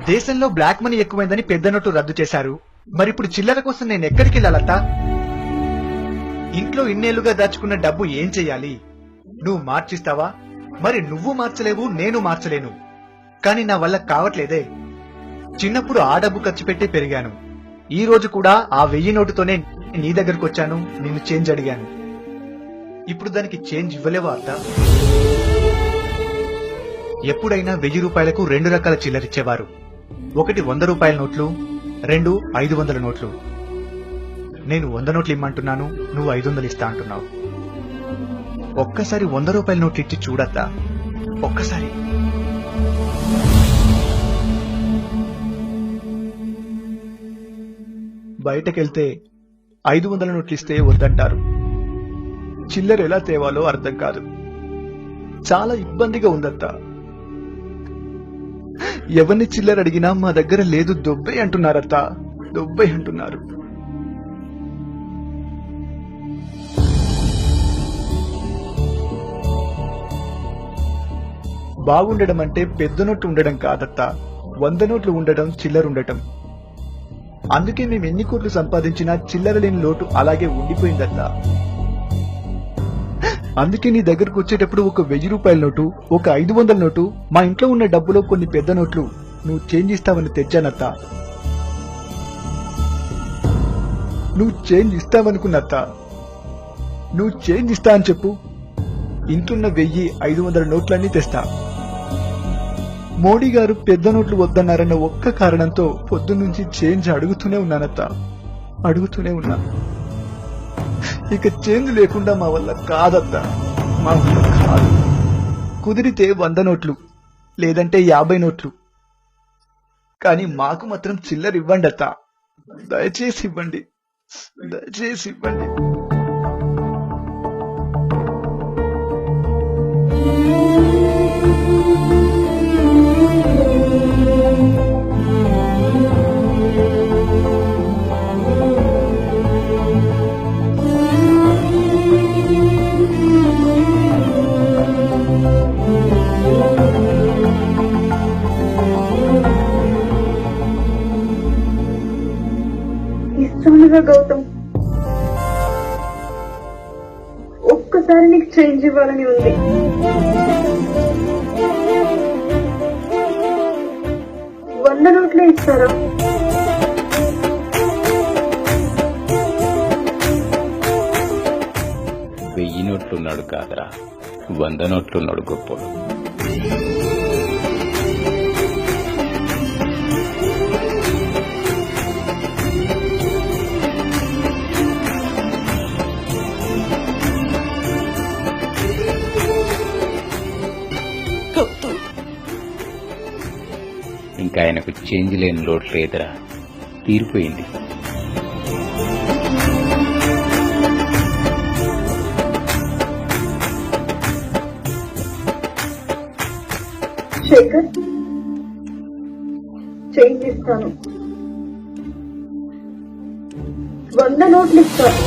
దేశంలో black money ఎక్కువైందని పెద్ద నోట్లు రద్దు చేశారు. మరిప్పుడు చిల్లర కోసం నేను ఎక్కడికి వెళ్ళాలత్తా? ఇంట్లో ఇన్నేళ్లుగా దాచుకున్న డబ్బు ఏం చెయ్యాలి? నువ్వు మార్చిస్తావా? మరి నువ్వు మార్చలేవు, నేను మార్చలేను. కానీ నా వల్ల కావట్లేదే. చిన్నప్పుడు ఆ డబ్బు ఖర్చు పెట్టి పెరిగాను. ఈ రోజు కూడా ఆ 1000 నోటుతోనే నీ దగ్గరకు వచ్చాను, నిన్ను చేంజ్ అడిగాను. ఇప్పుడు దానికి చేంజ్ ఇవ్వలేవా అత్త? ఎప్పుడైనా 1000 రూపాయలకు 2 రకాల చిల్లరిచ్చేవారు. ఒకటి 100 రూపాయల నోట్లు, 2 500 నోట్లు. నేను 100 నోట్లు ఇమ్మంటున్నాను, నువ్వు 500 ఇస్తా అంటున్నావు. ఒక్కసారి 100 రూపాయల నోట్లు ఇచ్చి చూడత్తా, ఒక్కసారి. బయటకెళ్తే 500 నోట్లు ఇస్తే వద్దంటారు. చిల్లర ఎలా తేవాలో అర్థం కాదు. చాలా ఇబ్బందిగా ఉందత్తా. ఎవరిని చిల్లర అడిగినా మా దగ్గర లేదు, దొబ్బే అంటున్నారత్తా, దొబ్బే అంటున్నారు. బాగుండడం అంటే పెద్ద నోట్లు ఉండడం కాదత్తా, 100 నోట్లు ఉండడం, చిల్లర ఉండటం. అందుకే మేము ఎన్ని కోట్లు సంపాదించినా చిల్లర లేని లోటు అలాగే ఉండిపోయిందత్తా. అందుకే నీ దగ్గరకు వచ్చేటప్పుడు ఒక 1000 రూపాయల నోటు, ఒక 500 నోటు, మా ఇంట్లో ఉన్న డబ్బులో కొన్ని పెద్ద నోట్లు నువ్వు చేంజ్ ఇస్తావని తెచ్చానత్తా. నువ్వు చేంజ్ ఇస్తావనుకున్నత్తా. నువ్వు చేంజ్ ఇస్తా అని చెప్పు, ఇంట్లున్న 1000 500 నోట్లన్నీ తెస్తా. మోడీ గారు పెద్ద నోట్లు వద్దన్నారన్న ఒక్క కారణంతో పొద్దున్నుంచి చేంజ్ అడుగుతూనే ఉన్నానత్తా, అడుగుతూనే ఉన్నా. ఇక చేంజ్ లేకుండా మా వల్ల కాదత్తా, మా వల్ల కాదు. కుదిరితే 100 నోట్లు, లేదంటే 50 నోట్లు. కానీ మాకు మాత్రం చిల్లర ఇవ్వండి అత్తా, దయచేసి ఇవ్వండి, దయచేసి ఇవ్వండి. ఇస్తానుగా గౌతమ్, ఒక్కసారి నీకు చేంజ్ ఇవ్వాలని ఉంది. వంద నోట్లే ఇస్తారా? వెయ్యి నోట్లున్నాడు కాదరా, 100 నోట్లున్నాడు గొప్పడు. ఇంకా ఆయనకు చేంజ్ లేని లోటు లేదురా, తీరిపోయింది. శేఖర్, చేంజ్ ఇస్తాను, 100 నోట్లు ఇస్తాను.